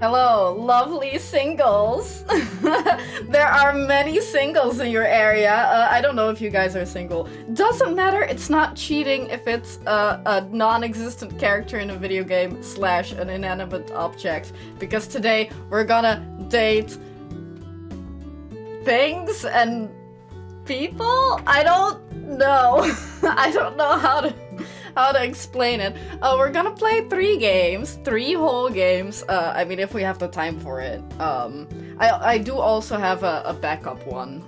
Hello, lovely singles. There are many singles in your area. I don't know if you guys are single. Doesn't matter, it's not cheating if it's a non-existent character in a video game / an inanimate object. Because today we're gonna date things and people? I don't know. I don't know how to explain it. We're gonna play 3 games, 3 whole games. I mean, if we have the time for it. I do also have a backup one.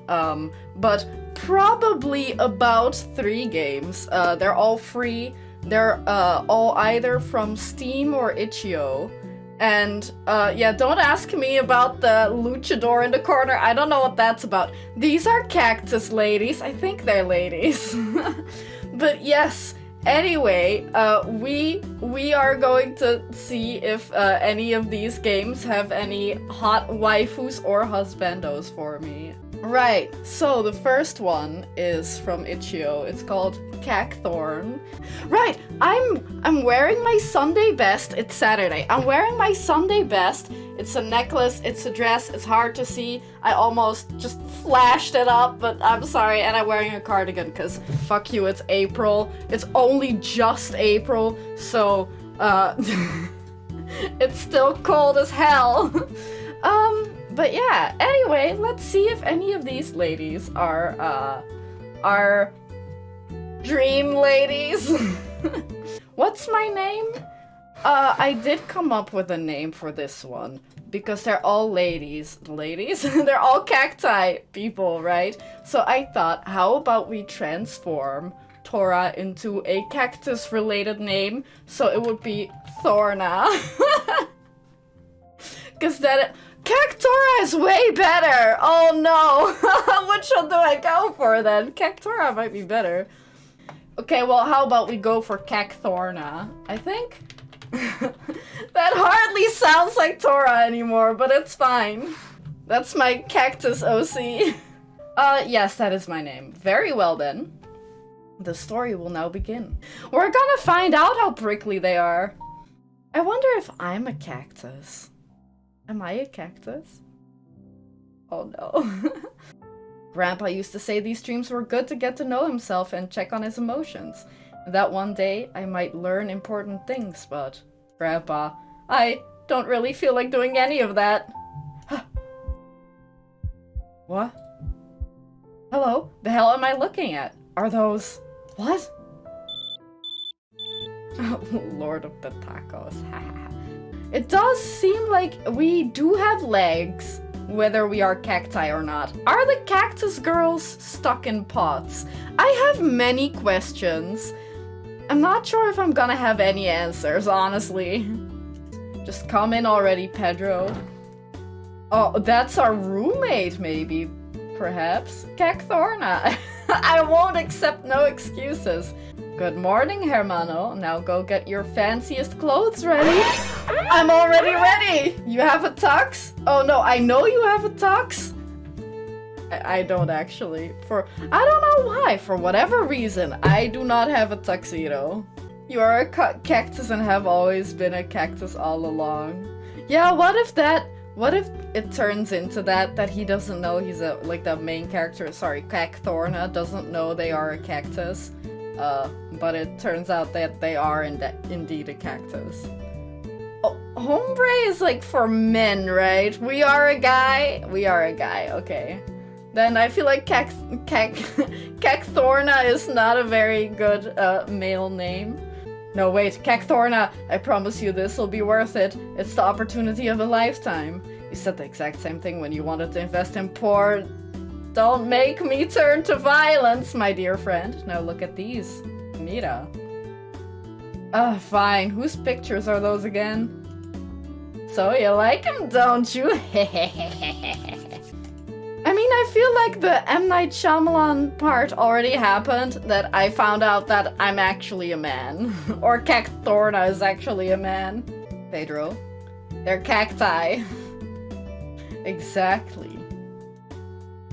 But probably about 3 games. They're all free. They're all either from Steam or Itch.io. And yeah, don't ask me about the luchador in the corner. I don't know what that's about. These are Cactus ladies. I think they're ladies. But yes. Anyway, we are going to see if any of these games have any hot waifus or husbandos for me. Right, so the first one is from Itch.io. It's called Cacthorn. Right, I'm wearing my Sunday best. It's Saturday. I'm wearing my Sunday best. It's a necklace, it's a dress, it's hard to see. I almost just flashed it up, but I'm sorry, and I'm wearing a cardigan, because fuck you, it's April. It's only just April, so, it's still cold as hell. But yeah, anyway, let's see if any of these ladies are dream ladies. What's my name? I did come up with a name for this one, because they're all ladies. Ladies? They're all cacti people, right? So I thought, how about we transform Tora into a cactus-related name, so it would be Thorna. Because then Cactora is way better! Oh no! Which one do I go for then? Cactora might be better. Okay, well, how about we go for Cacthorna? I think that hardly sounds like Tora anymore, but it's fine. That's my cactus OC. Yes, that is my name. Very well then. The story will now begin. We're gonna find out how prickly they are. I wonder if I'm a cactus. Am I a cactus? Oh no. Grandpa used to say these dreams were good to get to know himself and check on his emotions. That one day I might learn important things, but Grandpa, I don't really feel like doing any of that. What? Hello? The hell am I looking at? Are those... What? Oh, Lord of the Tacos. It does seem like we do have legs, whether we are cacti or not. Are the cactus girls stuck in pots? I have many questions. I'm not sure if I'm gonna have any answers, honestly. Just come in already, Pedro. Oh, that's our roommate, maybe. Perhaps. Cacthorna. I won't accept no excuses. Good morning, Hermano. Now go get your fanciest clothes ready. I'm already ready! You have a tux? Oh no, I know you have a tux. I don't actually. I don't know why. For whatever reason, I do not have a tuxedo. You are a cactus and have always been a cactus all along. Yeah, what if it turns into that he doesn't know he's like the main character, sorry, Cacthorna doesn't know they are a cactus. But it turns out that they are indeed a cactus. Oh, hombre is like for men, right? We are a guy? We are a guy, okay. Then I feel like Cacthorna is not a very good male name. No, wait, Cacthorna, I promise you this will be worth it. It's the opportunity of a lifetime. You said the exact same thing when you wanted to invest in poor... Don't make me turn to violence, my dear friend. Now look at these. Mira. Fine. Whose pictures are those again? So you like them, don't you? I mean, I feel like the M. Night Shyamalan part already happened, that I found out that I'm actually a man. Or Cacthorna is actually a man. Pedro. They're cacti. Exactly.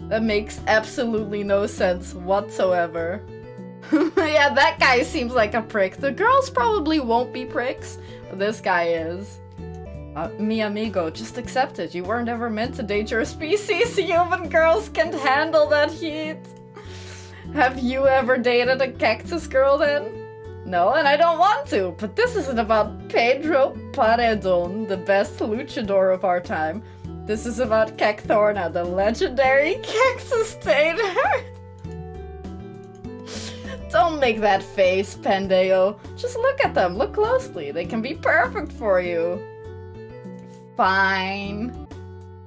That makes absolutely no sense whatsoever. Yeah, that guy seems like a prick. The girls probably won't be pricks, but this guy is. Mi amigo, just accept it. You weren't ever meant to date your species. Human girls can't handle that heat. Have you ever dated a cactus girl then? No, and I don't want to, but this isn't about Pedro Paredon, the best luchador of our time. This is about Cacthorna, the legendary cactus tamer. Don't make that face, Pendeo. Just look at them, look closely. They can be perfect for you. Fine.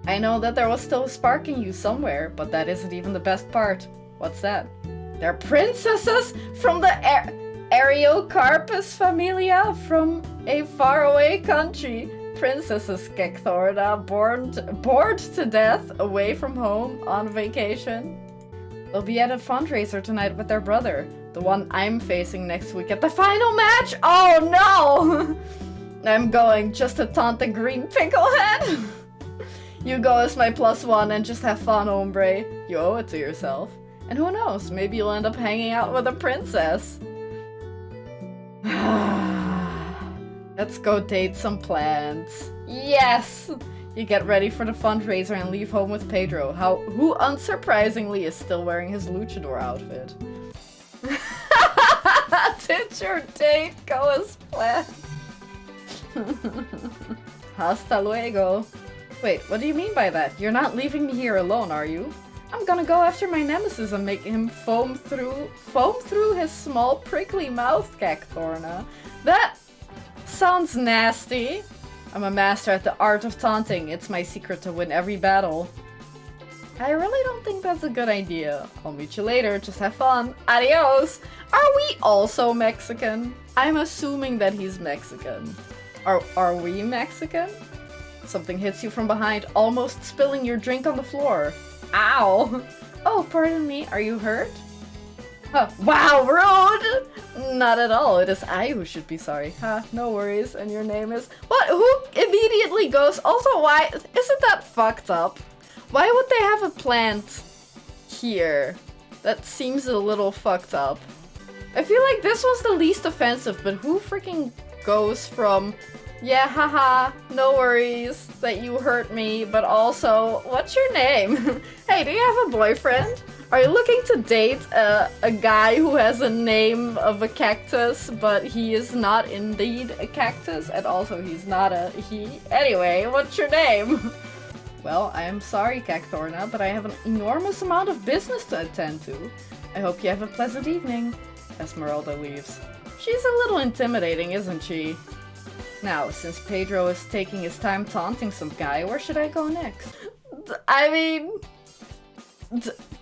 I know that there was still a spark in you somewhere, but that isn't even the best part. What's that? They're princesses from the Ariocarpus familia from a faraway country. Princesses Cacthorna, bored to death, away from home, on vacation. They'll be at a fundraiser tonight with their brother, the one I'm facing next week at the final match. Oh no! I'm going just to taunt the green picklehead. You go as my +1 and just have fun, hombre. You owe it to yourself. And who knows, maybe you'll end up hanging out with a princess. Let's go date some plants. Yes! You get ready for the fundraiser and leave home with Pedro, who unsurprisingly is still wearing his luchador outfit. Did your date go as planned? Hasta luego. Wait, what do you mean by that? You're not leaving me here alone, are you? I'm gonna go after my nemesis and make him foam through his small prickly mouth, Cacthorna. That sounds nasty. I'm a master at the art of taunting. It's my secret to win every battle. I really don't think that's a good idea. I'll meet you later. Just have fun. Adios. Are we also Mexican? I'm assuming that he's Mexican. Are we Mexican? Something hits you from behind, almost spilling your drink on the floor. Ow! Oh, pardon me, are you hurt? Huh. Wow, rude! Not at all, it is I who should be sorry. Huh, no worries, and your name is... What? Who immediately goes... Also, why... Isn't that fucked up? Why would they have a plant here? That seems a little fucked up. I feel like this was the least offensive, but who freaking goes from... Yeah, haha, no worries that you hurt me, but also, what's your name? Hey, do you have a boyfriend? Are you looking to date a guy who has a name of a cactus, but he is not indeed a cactus, and also he's not a he? Anyway, what's your name? Well, I am sorry, Cacthorna, but I have an enormous amount of business to attend to. I hope you have a pleasant evening. Esmeralda leaves. She's a little intimidating, isn't she? Now, since Pedro is taking his time taunting some guy, where should I go next? I mean...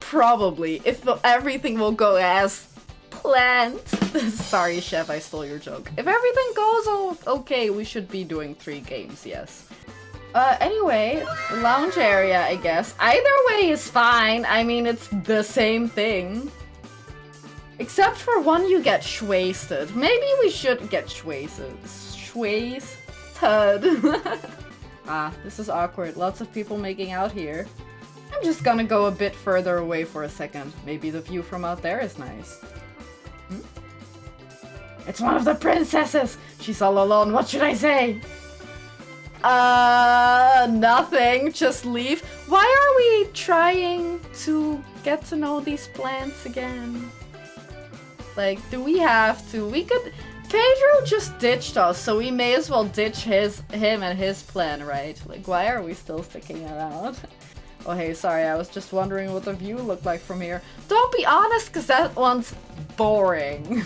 probably, if everything will go as planned. Sorry, Chef, I stole your joke. If everything goes okay, we should be doing 3 games, yes. Anyway, lounge area, I guess. Either way is fine. I mean, it's the same thing. Except for one you get shwasted. Maybe we should get shwasted. Ah, this is awkward. Lots of people making out here. I'm just gonna go a bit further away for a second. Maybe the view from out there is nice. It's one of the princesses! She's all alone, what should I say? Nothing. Just leave. Why are we trying to get to know these plants again? Like, do we have to? We could... Pedro just ditched us, so we may as well ditch him and his plan, right? Like, why are we still sticking it out? Oh, hey, sorry, I was just wondering what the view looked like from here. Don't be honest, because that one's boring.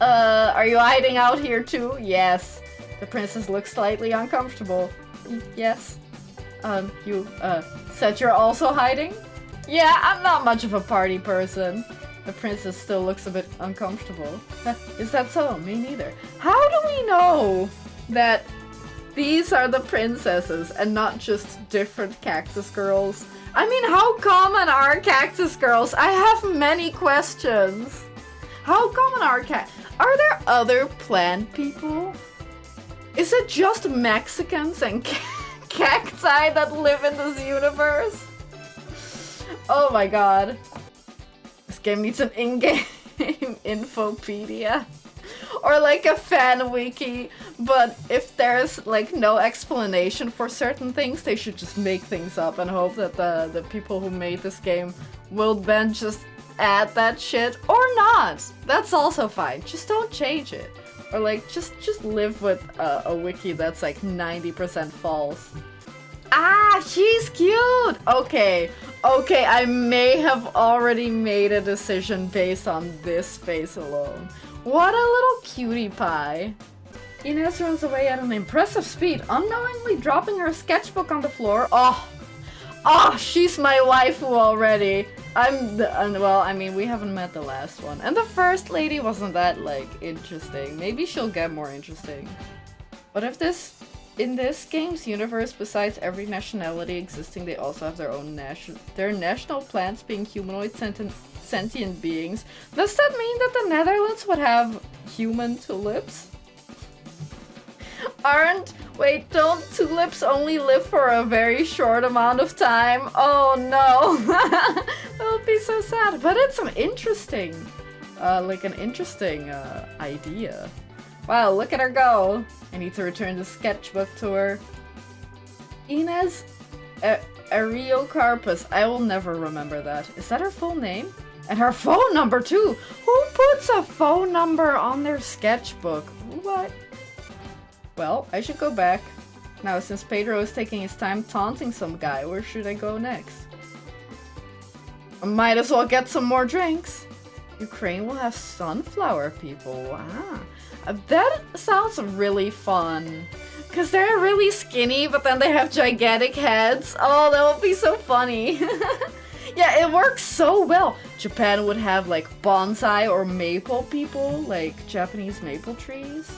Are you hiding out here too? Yes. The princess looks slightly uncomfortable. Yes. You said you're also hiding? Yeah, I'm not much of a party person. The princess still looks a bit uncomfortable. Is that so? Me neither. How do we know that these are the princesses and not just different cactus girls? I mean, how common are cactus girls? I have many questions. How common are Are there other plant people? Is it just Mexicans and cacti that live in this universe? Oh my god. This game needs an in-game infopedia. or like a fan wiki, but if there's like no explanation for certain things, they should just make things up and hope that the people who made this game will then just add that shit or not. That's also fine. Just don't change it. Or like just live with a wiki that's like 90% false. Ah, she's cute! Okay, I may have already made a decision based on this face alone. What a little cutie pie. Ines runs away at an impressive speed, unknowingly dropping her sketchbook on the floor. Oh, she's my waifu already. Well, I mean, we haven't met the last one. And the first lady wasn't that, like, interesting. Maybe she'll get more interesting. But if in this game's universe, besides every nationality existing, they also have their own national plants being humanoid sentient beings. Does that mean that the Netherlands would have human tulips? Wait, don't tulips only live for a very short amount of time? Oh no! That would be so sad. But it's an interesting, idea. Wow, look at her go! I need to return the sketchbook to her. Ines Ariocarpus. I will never remember that. Is that her full name? And her phone number too! Who puts a phone number on their sketchbook? What? Well, I should go back. Now, since Pedro is taking his time taunting some guy, where should I go next? I might as well get some more drinks. Ukraine will have sunflower people. Wow. That sounds really fun. Because they're really skinny, but then they have gigantic heads. Oh, that would be so funny. Yeah, it works so well. Japan would have like bonsai or maple people, like Japanese maple trees.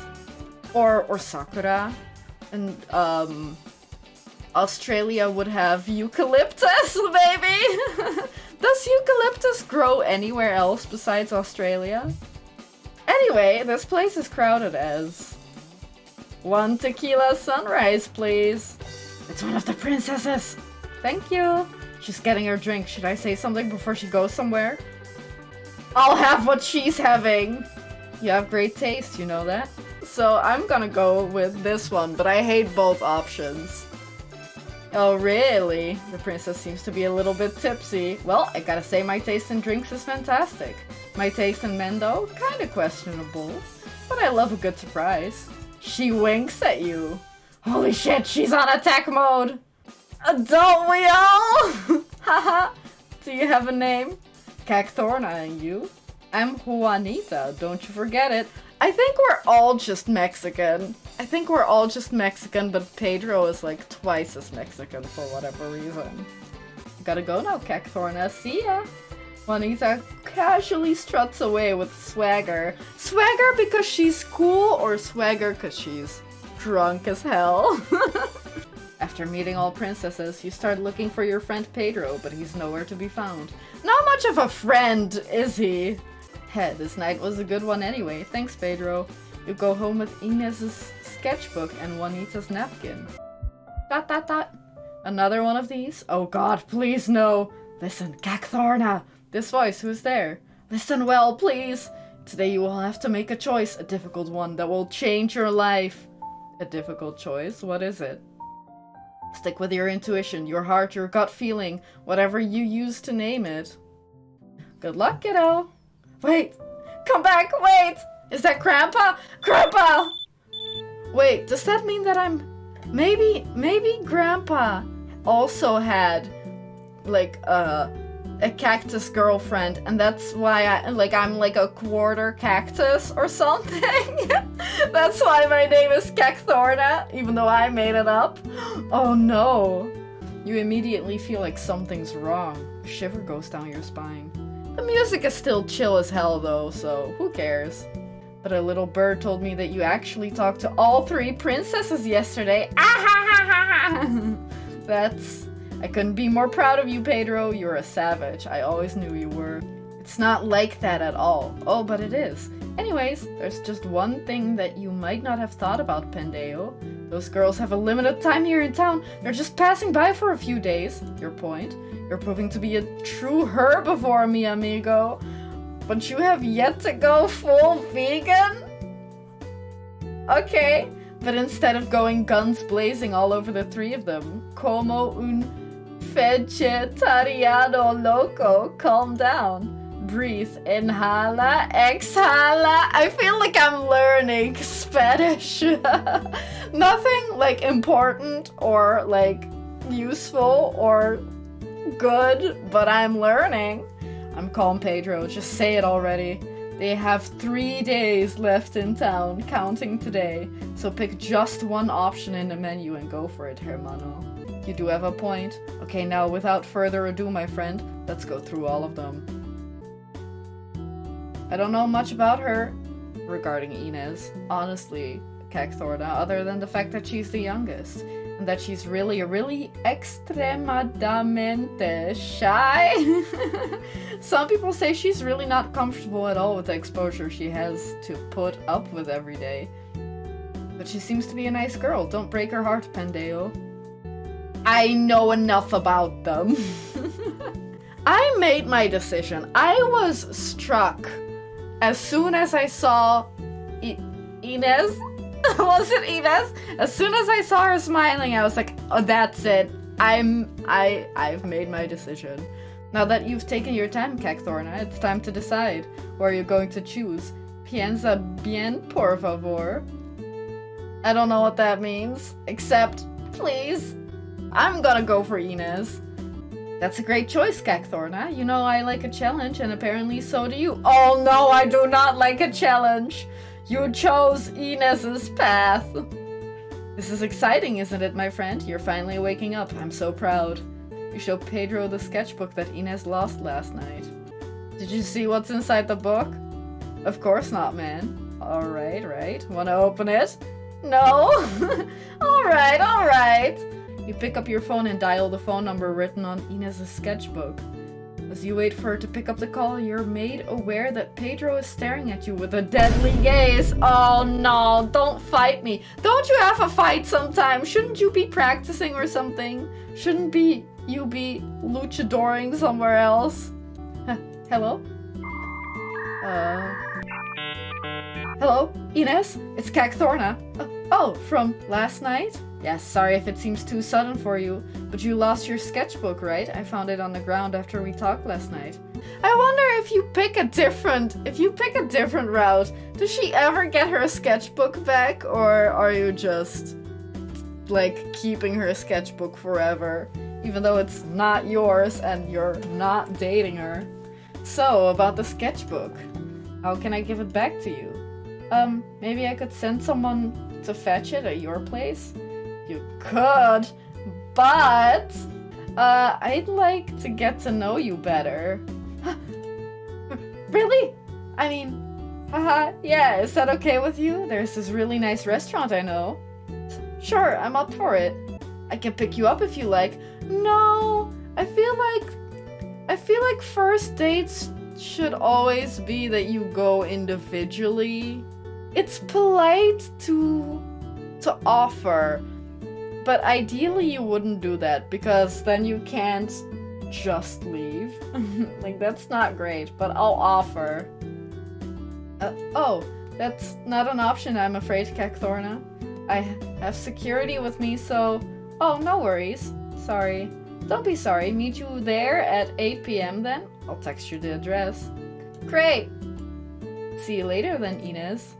Or sakura. And Australia would have eucalyptus, maybe? Does eucalyptus grow anywhere else besides Australia? Anyway, this place is crowded as... One tequila sunrise, please. It's one of the princesses. Thank you. She's getting her drink. Should I say something before she goes somewhere? I'll have what she's having. You have great taste, you know that? So I'm gonna go with this one, but I hate both options. Oh, really? The princess seems to be a little bit tipsy. Well, I gotta say my taste in drinks is fantastic. My taste in men, though, kinda questionable. But I love a good surprise. She winks at you. Holy shit, she's on attack mode! Don't we all? Haha. Do you have a name? Cacthorna, and you? I'm Juanita, don't you forget it. I think we're all just Mexican. But Pedro is like twice as Mexican for whatever reason. Gotta go now, Cacthorna. See ya! Juanita casually struts away with swagger. Swagger because she's cool, or swagger because she's drunk as hell? After meeting all princesses, you start looking for your friend Pedro, but he's nowhere to be found. Not much of a friend, is he? Hey, this night was a good one anyway. Thanks, Pedro. You go home with Inez's sketchbook and Juanita's napkin. ... Another one of these? Oh god, please no. Listen, Cacthorna. This voice, who's there? Listen well, please. Today you will have to make a choice, a difficult one that will change your life. A difficult choice? What is it? Stick with your intuition, your heart, your gut feeling, whatever you use to name it. Good luck, kiddo. Wait! Come back! Wait! Is that Grandpa? Grandpa! Wait, does that mean that I'm... Maybe Grandpa also had, like, a cactus girlfriend, and that's why I'm like a quarter cactus or something? That's why my name is Cacthorna, even though I made it up. Oh no! You immediately feel like something's wrong. A shiver goes down your spine. The music is still chill as hell though, so who cares? But a little bird told me that you actually talked to all 3 princesses yesterday. That's... I couldn't be more proud of you, Pedro. You're a savage. I always knew you were. It's not like that at all. Oh, but it is. Anyways, there's just one thing that you might not have thought about, Pendeo. Those girls have a limited time here in town. They're just passing by for a few days. Your point? You're proving to be a true herbivore, mi amigo. But you have yet to go full vegan? Okay, but instead of going guns blazing all over the three of them, como un vegetariano loco, calm down. Breathe, inhala, exhala. I feel like I'm learning Spanish. Nothing like important or like useful or good, but I'm learning. I'm calm, Pedro. Just say it already. They have 3 days left in town, counting today. So pick just one option in the menu and go for it, hermano. You do have a point. Okay, now without further ado, my friend, let's go through all of them. I don't know much about her regarding Inez, honestly, Cacthorna, other than the fact that she's the youngest. And that she's really extremadamente shy. Some people say she's really not comfortable at all with the exposure she has to put up with every day. But she seems to be a nice girl. Don't break her heart, Pendeo. I know enough about them. I made my decision. I was struck as soon as I saw Inez. Was it Inez? As soon as I saw her smiling, I was like, oh, that's it. I've made my decision. Now that you've taken your time, Cacthorna, it's time to decide. Who are you going to choose? Piensa bien, por favor. I don't know what that means, except, please. I'm gonna go for Inez. That's a great choice, Cacthorna. You know I like a challenge, and apparently so do you. Oh no, I do not like a challenge. You chose Inez's path. This is exciting, isn't it, my friend? You're finally waking up. I'm so proud. You show Pedro the sketchbook that Inez lost last night. Did you see what's inside the book? Of course not, man. Alright, right. Wanna open it? No? Alright. You pick up your phone and dial the phone number written on Inez's sketchbook. As you wait for her to pick up the call, you're made aware that Pedro is staring at you with a deadly gaze. Oh no, don't fight me. Don't you have a fight sometime? Shouldn't you be practicing or something? Shouldn't you be luchadoring somewhere else? Hello? Hello, Inez? It's Cacthorna. Oh, from last night? Yes, sorry if it seems too sudden for you, but you lost your sketchbook, right? I found it on the ground after we talked last night. I wonder if you pick a different route, does she ever get her sketchbook back, or are you just, like, keeping her sketchbook forever, even though it's not yours and you're not dating her? So, about the sketchbook, how can I give it back to you? Maybe I could send someone to fetch it at your place? You could, but I'd like to get to know you better. Really? I mean, haha, yeah, is that okay with you? There's this really nice restaurant I know. Sure, I'm up for it. I can pick you up if you like. No, I feel like first dates should always be that you go individually. It's polite to offer, but ideally you wouldn't do that because then you can't just leave. Like, that's not great, but I'll offer. Oh, that's not an option, I'm afraid, Cacthorna. I have security with me, so... Oh, no worries. Sorry. Don't be sorry. Meet you there at 8 p.m. then. I'll text you the address. Great! See you later then, Inez.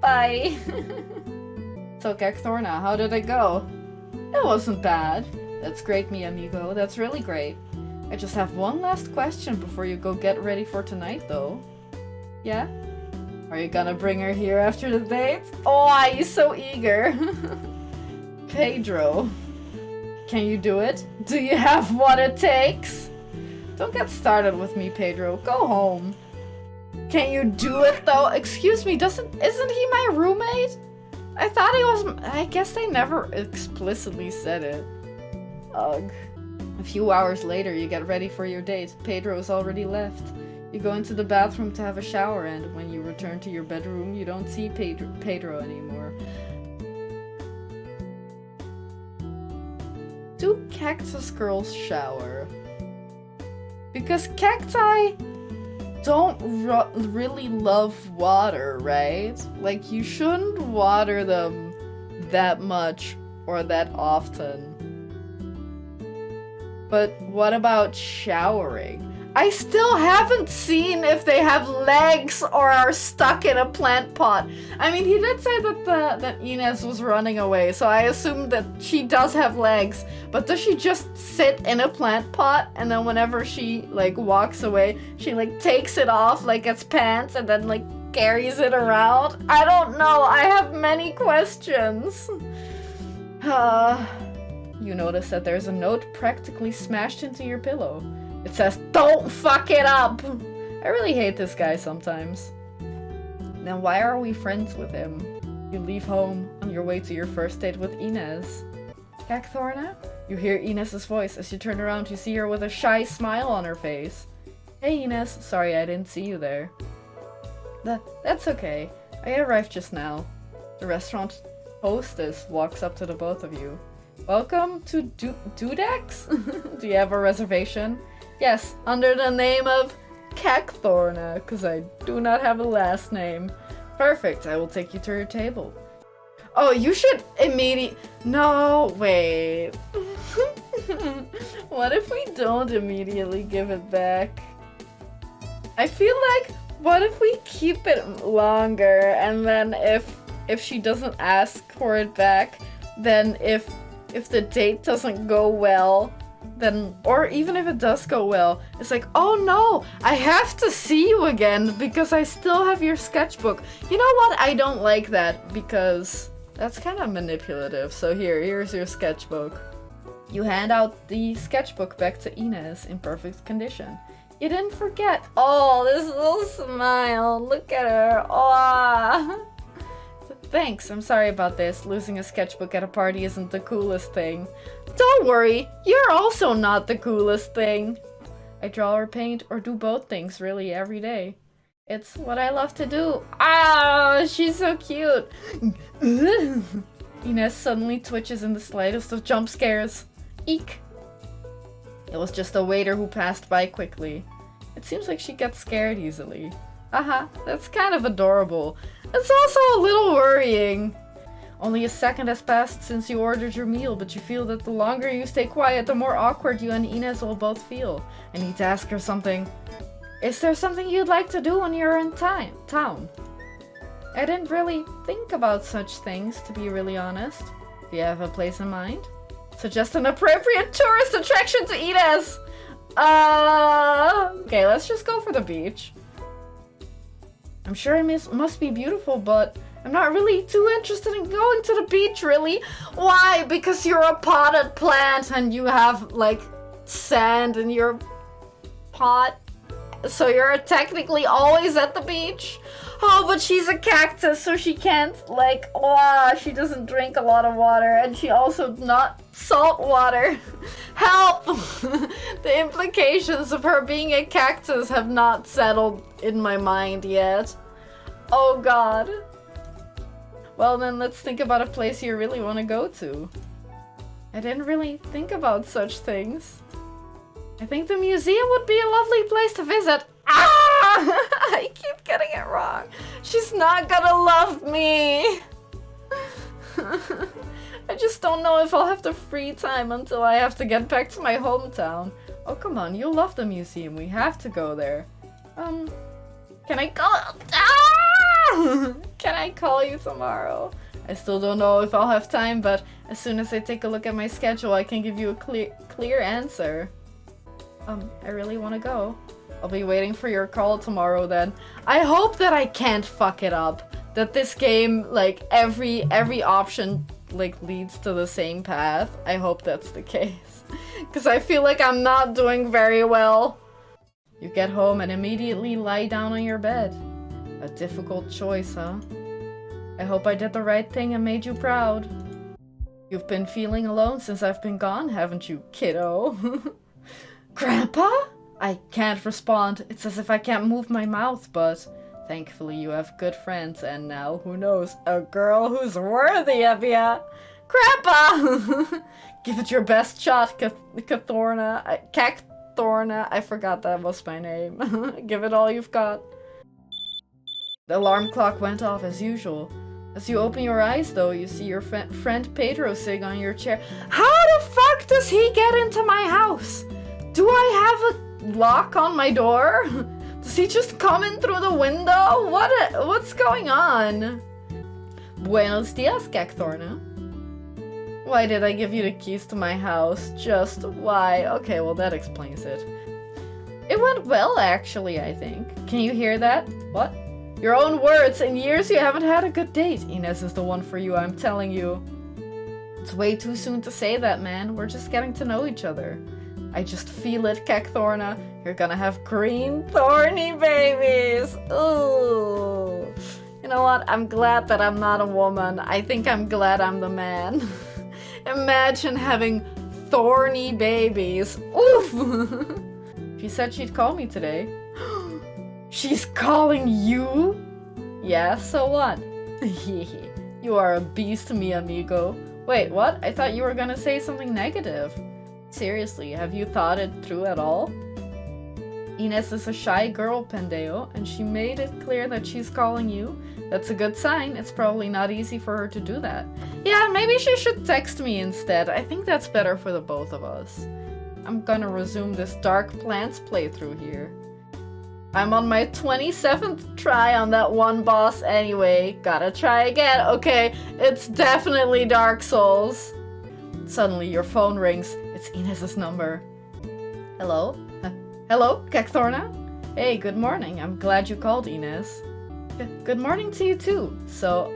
Bye! So, Cacthorna, how did it go? It wasn't bad. That's great, mi amigo. That's really great. I just have one last question before you go get ready for tonight, though. Yeah? Are you gonna bring her here after the date? Oh, he's so eager. Pedro. Can you do it? Do you have what it takes? Don't get started with me, Pedro. Go home. Can you do it, though? Excuse me, isn't he my roommate? I thought he was... I guess they never explicitly said it. Ugh. A few hours later, you get ready for your date. Pedro's already left. You go into the bathroom to have a shower, and when you return to your bedroom, you don't see Pedro anymore. Do cactus girls shower? Because cacti don't really love water, right? Like, you shouldn't water them that much or that often. But what about showering? I still haven't seen if they have legs or are stuck in a plant pot. I mean, he did say that Inez was running away, so I assume that she does have legs. But does she just sit in a plant pot, and then whenever she, like, walks away, she, like, takes it off like it's pants and then, like, carries it around? I don't know. I have many questions. You notice that there's a note practically smashed into your pillow. It says, "Don't fuck it up!" I really hate this guy sometimes. Then why are we friends with him? You leave home on your way to your first date with Inez. Cacthorna? You hear Inez's voice. As you turn around, you see her with a shy smile on her face. Hey Inez, sorry I didn't see you there. That's okay. I arrived just now. The restaurant hostess walks up to the both of you. Welcome to Dudex? Do you have a reservation? Yes, under the name of Cacthorna, because I do not have a last name. Perfect, I will take you to your table. Oh, you should immediately... No, wait. What if we don't immediately give it back? I feel like, what if we keep it longer, and then if she doesn't ask for it back, then if the date doesn't go well, then, or even if it does go well, it's like, oh no, I have to see you again because I still have your sketchbook. You know what? I don't like that because that's kind of manipulative. So here's your sketchbook. You hand out the sketchbook back to Inez in perfect condition. You didn't forget. Oh, this little smile. Look at her. Oh. Thanks, I'm sorry about this. Losing a sketchbook at a party isn't the coolest thing. Don't worry, you're also not the coolest thing. I draw or paint or do both things really every day. It's what I love to do. Ah, she's so cute. Inez suddenly twitches in the slightest of jump scares. Eek. It was just a waiter who passed by quickly. It seems like she gets scared easily. Haha, that's kind of adorable. It's also a little worrying. Only a second has passed since you ordered your meal, but you feel that the longer you stay quiet, the more awkward you and Inez will both feel. I need to ask her something. Is there something you'd like to do when you're in town? I didn't really think about such things, to be really honest. Do you have a place in mind? Suggest an appropriate tourist attraction to Inez! Okay, let's just go for the beach. I'm sure it must be beautiful, but I'm not really too interested in going to the beach, really. Why? Because you're a potted plant and you have, like, sand in your pot. So you're technically always at the beach? Oh, but she's a cactus, so she can't, like, she doesn't drink a lot of water, and she also not salt water. Help! The implications of her being a cactus have not settled in my mind yet. Oh god. Well then, let's think about a place you really want to go to. I didn't really think about such things. I think the museum would be a lovely place to visit. I keep getting it wrong. She's not gonna love me. I just don't know if I'll have the free time until I have to get back to my hometown. Oh, come on, you'll love the museum. We have to go there. Can I call? Can I call you tomorrow? I still don't know if I'll have time, but as soon as I take a look at my schedule, I can give you a clear answer. I really want to go. I'll be waiting for your call tomorrow then. I hope that I can't fuck it up. That this game, like, every option, like, leads to the same path. I hope that's the case. Because I feel like I'm not doing very well. You get home and immediately lie down on your bed. A difficult choice, huh? I hope I did the right thing and made you proud. You've been feeling alone since I've been gone, haven't you, kiddo? Grandpa? I can't respond. It's as if I can't move my mouth, but thankfully you have good friends, and now, who knows, a girl who's worthy of ya. Grandpa! Give it your best shot, Cacthorna. Thorna. I forgot that was my name. Give it all you've got. The alarm clock went off as usual. As you open your eyes, though, you see your friend Pedro sitting on your chair. How the fuck does he get into my house? Do I have a lock on my door? Does he just come in through the window? What's going on? Buenos dias, Cacthorna. Why did I give you the keys to my house? Just why? Okay, well that explains it. It went well, actually, I think. Can you hear that? What? Your own words. In years you haven't had a good date. Ines is the one for you, I'm telling you. It's way too soon to say that, man. We're just getting to know each other. I just feel it, Cacthorna. You're gonna have green, thorny babies. Ooh. You know what? I'm glad that I'm not a woman. I think I'm glad I'm the man. Imagine having thorny babies. Oof. She said she'd call me today. She's calling you? Yeah, so what? You are a beast to me, amigo. Wait, what? I thought you were gonna say something negative. Seriously, have you thought it through at all? Ines is a shy girl, Pendeo, and she made it clear that she's calling you. That's a good sign. It's probably not easy for her to do that. Yeah, maybe she should text me instead. I think that's better for the both of us. I'm gonna resume this Dark Plants playthrough here. I'm on my 27th try on that one boss anyway. Gotta try again. Okay, it's definitely Dark Souls. Suddenly your phone rings. It's Ines's number. Hello? Hello, Cacthorna? Hey, good morning. I'm glad you called, Ines. Good morning to you too. So,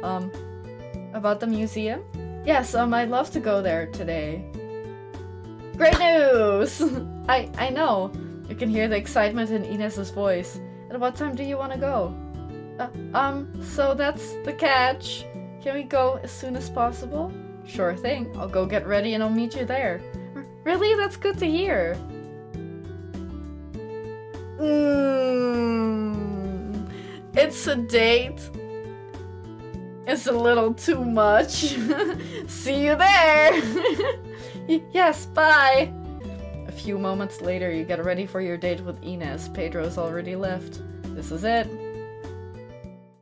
about the museum? Yes, I'd love to go there today. Great news! I know. You can hear the excitement in Ines's voice. At what time do you want to go? So that's the catch. Can we go as soon as possible? Sure thing. I'll go get ready and I'll meet you there. Really? That's good to hear. It's a date. It's a little too much. See you there. Yes, bye. A few moments later, you get ready for your date with Ines. Pedro's already left. This is it.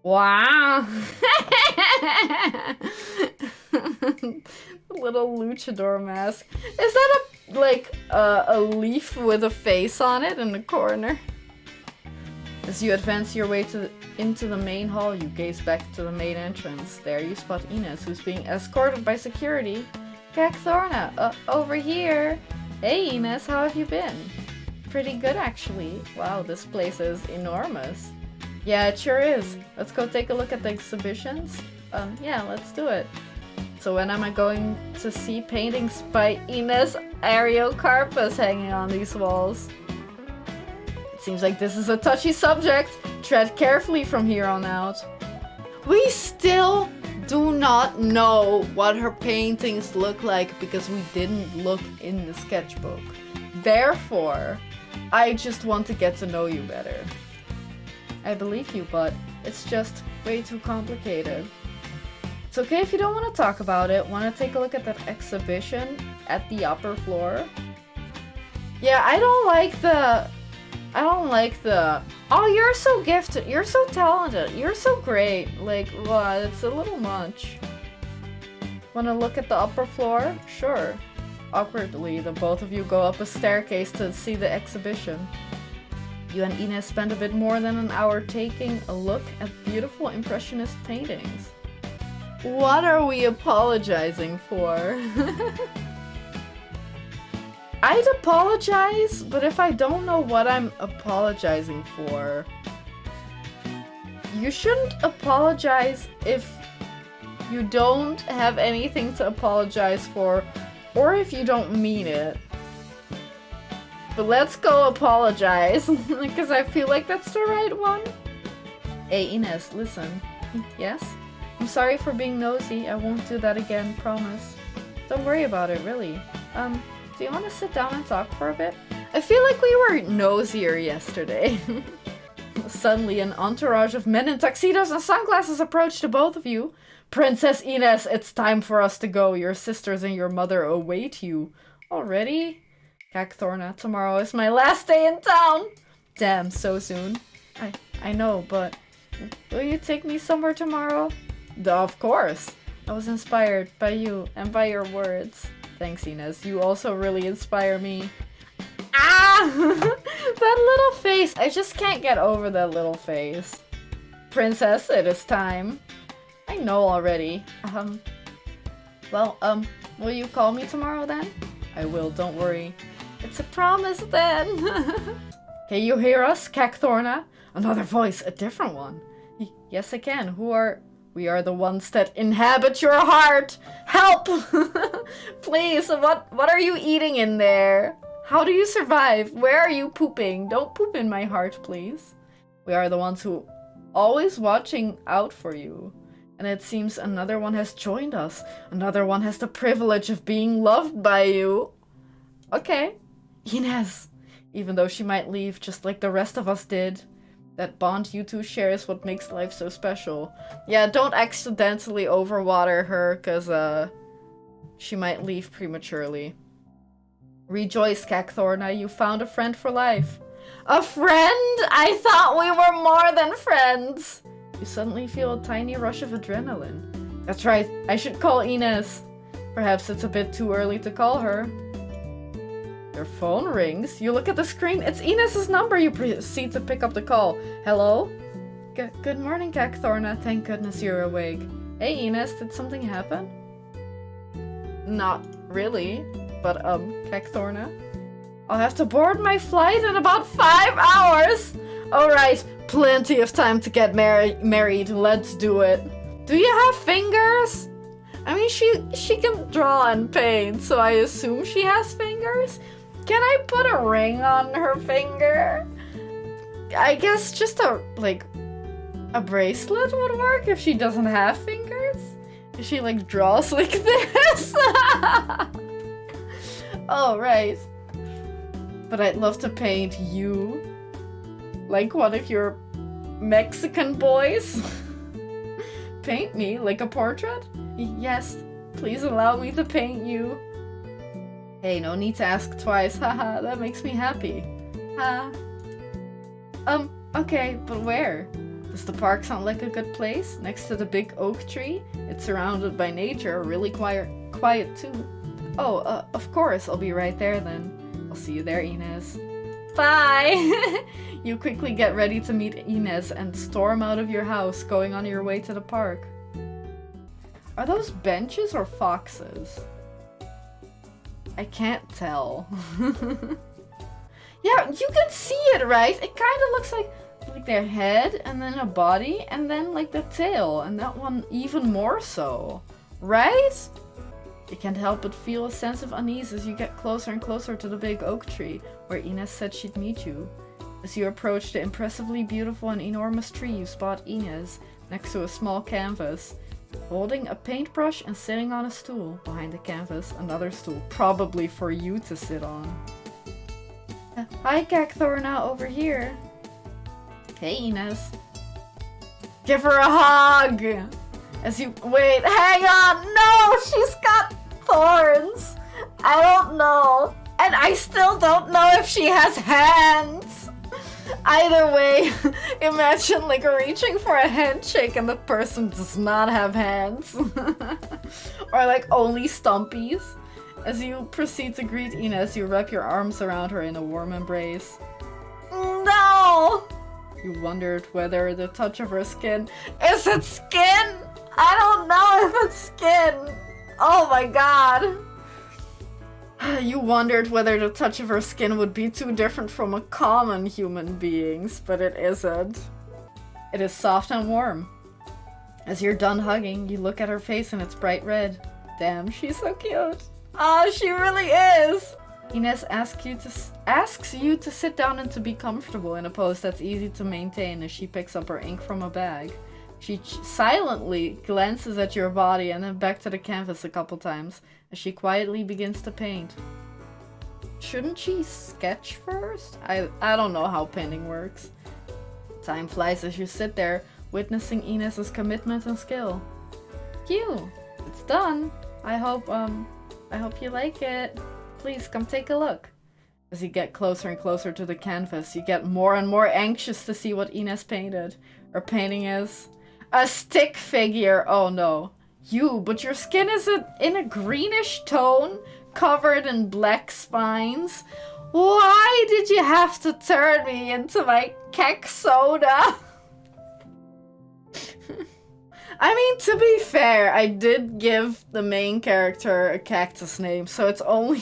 Wow. Little luchador mask. Is that a leaf with a face on it in the corner? As you advance your way into the main hall, you gaze back to the main entrance. There you spot Ines, who's being escorted by security. Cacthorna, over here. Hey Ines, how have you been? Pretty good actually. Wow, this place is enormous. Yeah, it sure is. Let's go take a look at the exhibitions. Yeah, let's do it. So when am I going to see paintings by Ines Areocarpus hanging on these walls? It seems like this is a touchy subject. Tread carefully from here on out. We still do not know what her paintings look like because we didn't look in the sketchbook. Therefore, I just want to get to know you better. I believe you, but it's just way too complicated. It's okay if you don't want to talk about it. Want to take a look at that exhibition at the upper floor? Yeah, I don't like the... Oh, you're so gifted. You're so talented. You're so great. Like, what? It's a little much. Want to look at the upper floor? Sure. Awkwardly, the both of you go up a staircase to see the exhibition. You and Ines spend a bit more than an hour taking a look at beautiful impressionist paintings. What are we apologizing for? I'd apologize, but if I don't know what I'm apologizing for, you shouldn't apologize if you don't have anything to apologize for, or if you don't mean it. But let's go apologize, because I feel like that's the right one. Hey Ines, listen. Yes? I'm sorry for being nosy. I won't do that again, promise. Don't worry about it, really. Do you want to sit down and talk for a bit? I feel like we were nosier yesterday. Suddenly, an entourage of men in tuxedos and sunglasses approached the both of you. Princess Ines, it's time for us to go. Your sisters and your mother await you. Already? Cacthorna, tomorrow is my last day in town! Damn, so soon. I know, but will you take me somewhere tomorrow? Duh, of course. I was inspired by you and by your words. Thanks, Ines. You also really inspire me. Ah! That little face. I just can't get over that little face. Princess, it is time. I know already. Will you call me tomorrow then? I will, don't worry. It's a promise then. Can you hear us, Cacthorna? Another voice, a different one. Yes, I can. We are the ones that inhabit your heart. Help! Please, what are you eating in there? How do you survive? Where are you pooping? Don't poop in my heart, please. We are the ones who always watching out for you. And it seems another one has joined us. Another one has the privilege of being loved by you. Okay. Ines. Even though she might leave just like the rest of us did. That bond you two share is what makes life so special. Yeah, don't accidentally overwater her, because she might leave prematurely. Rejoice, Cacthorna, you found a friend for life. A friend? I thought we were more than friends. You suddenly feel a tiny rush of adrenaline. That's right, I should call Ines. Perhaps it's a bit too early to call her. Your phone rings. You look at the screen. It's Ines's number. You proceed to pick up the call. Hello? Good morning, Cacthorna. Thank goodness you're awake. Hey, Ines, did something happen? Not really, but Cacthorna. I'll have to board my flight in about 5 hours. Alright, plenty of time to get married. Let's do it. Do you have fingers? I mean, she can draw and paint, so I assume she has fingers. Can I put a ring on her finger? I guess just a bracelet would work if she doesn't have fingers. If she draws like this. Oh, right. But I'd love to paint you. Like one of your Mexican boys. Paint me like a portrait? Yes, please allow me to paint you. Hey, no need to ask twice. Haha, that makes me happy. Okay, but where? Does the park sound like a good place? Next to the big oak tree? It's surrounded by nature, really quiet too. Oh, of course, I'll be right there then. I'll see you there, Ines. Bye! You quickly get ready to meet Ines and storm out of your house, going on your way to the park. Are those benches or foxes? I can't tell. Yeah, you can see it, right? It kind of looks like their head, and then a body, and then the tail, and that one even more so. Right? You can't help but feel a sense of unease as you get closer and closer to the big oak tree, where Ines said she'd meet you. As you approach the impressively beautiful and enormous tree, you spot Ines next to a small canvas, holding a paintbrush and sitting on a stool. Behind the canvas, another stool, probably for you to sit on. Hi, Cacthorna, over here. Hey, Ines. Give her a hug! As you- wait, hang on! No! She's got thorns! I don't know. And I still don't know if she has hands! Either way, imagine reaching for a handshake and the person does not have hands. Or only stumpies. As you proceed to greet Ines, you wrap your arms around her in a warm embrace. No! You wondered whether the touch of her skin— is it skin? I don't know if it's skin. Oh my god. You wondered whether the touch of her skin would be too different from a common human being's, but it isn't. It is soft and warm. As you're done hugging, you look at her face and it's bright red. Damn, she's so cute. Oh, she really is! Ines asks you to sit down and to be comfortable in a pose that's easy to maintain as she picks up her ink from a bag. She silently glances at your body and then back to the canvas a couple times as she quietly begins to paint. Shouldn't she sketch first? I don't know how painting works. Time flies as you sit there, witnessing Ines's commitment and skill. Cute! It's done! I hope you like it. Please come take a look. As you get closer and closer to the canvas, you get more and more anxious to see what Ines painted. Her painting is a stick figure. Oh no. But your skin is in a greenish tone, covered in black spines. Why did you have to turn me into my kek soda? I mean, to be fair, I did give the main character a cactus name, so it's only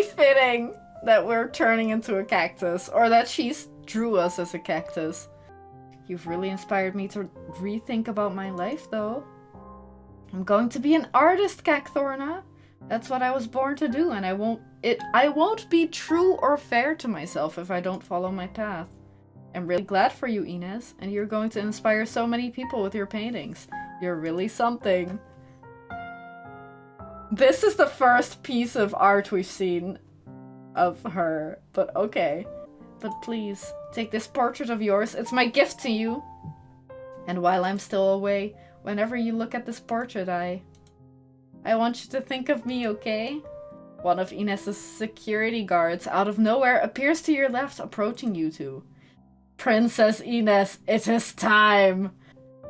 fitting that we're turning into a cactus, or that she drew us as a cactus. You've really inspired me to rethink about my life, though. I'm going to be an artist, Cacthorna. That's what I was born to do, and I won't be true or fair to myself if I don't follow my path. I'm really glad for you, Ines, and you're going to inspire so many people with your paintings. You're really something. This is the first piece of art we've seen of her, but okay. But please, take this portrait of yours. It's my gift to you. And while I'm still away, whenever you look at this portrait, I want you to think of me, okay? One of Ines's security guards out of nowhere appears to your left, approaching you two. Princess Ines, it is time!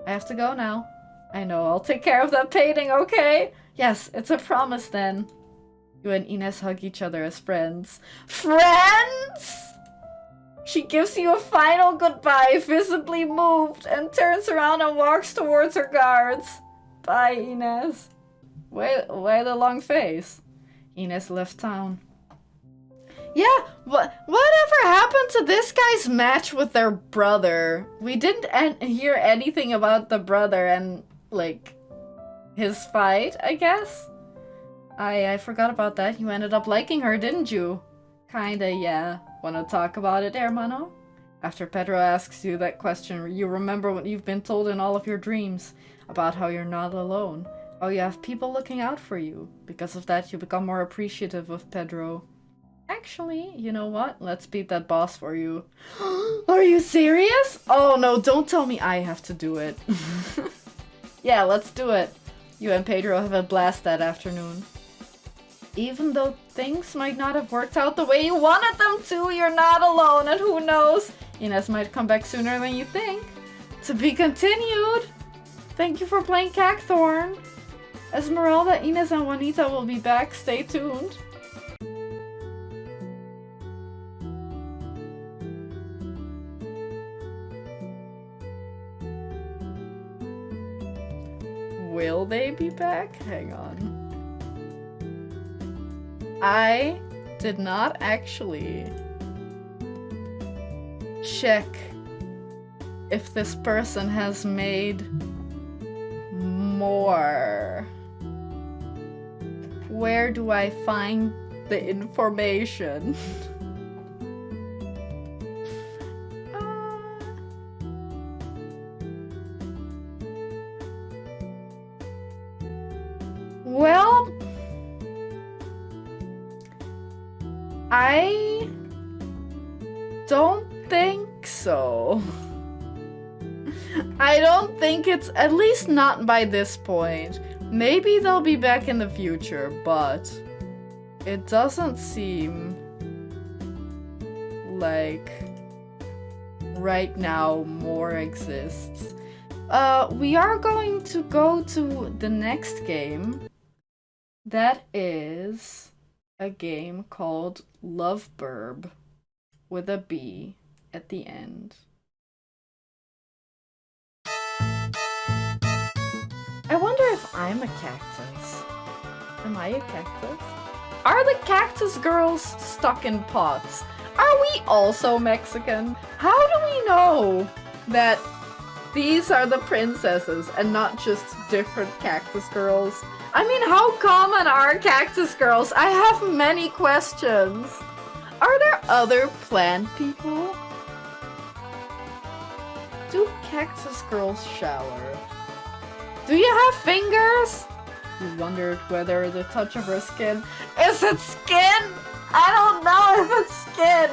I have to go now. I know, I'll take care of that painting, okay? Yes, it's a promise then. You and Ines hug each other as friends. Friends?! She gives you a final goodbye, visibly moved, and turns around and walks towards her guards. Bye, Ines. Why the long face? Ines left town. Yeah, whatever happened to this guy's match with their brother? We didn't hear anything about the brother and, like, his fight, I guess? I forgot about that. You ended up liking her, didn't you? Kinda, yeah. Wanna talk about it, hermano? After Pedro asks you that question, you remember what you've been told in all of your dreams about how you're not alone. How you have people looking out for you. Because of that, you become more appreciative of Pedro. Actually, you know what? Let's beat that boss for you. Are you serious? Oh no, don't tell me I have to do it. Yeah, let's do it. You and Pedro have a blast that afternoon. Even though things might not have worked out the way you wanted them to, you're not alone, and who knows? Ines might come back sooner than you think. To be continued. Thank you for playing Cacthorn. Esmeralda, Ines, and Juanita will be back. Stay tuned. Will they be back? Hang on. I did not actually check if this person has made more. Where do I find the information? Well, I don't think so. I don't think it's, at least not by this point. Maybe they'll be back in the future, but it doesn't seem like right now more exists. We are going to go to the next game. That is a game called Loveburb with a B at the end. I wonder if I'm a cactus. Am I a cactus? Are the cactus girls stuck in pots? Are we also Mexican? How do we know that these are the princesses and not just different cactus girls? I mean, how common are cactus girls? I have many questions. Are there other plant people? Do cactus girls shower? Do you have fingers? You wondered whether the touch of her skin... Is it skin? I don't know if it's skin.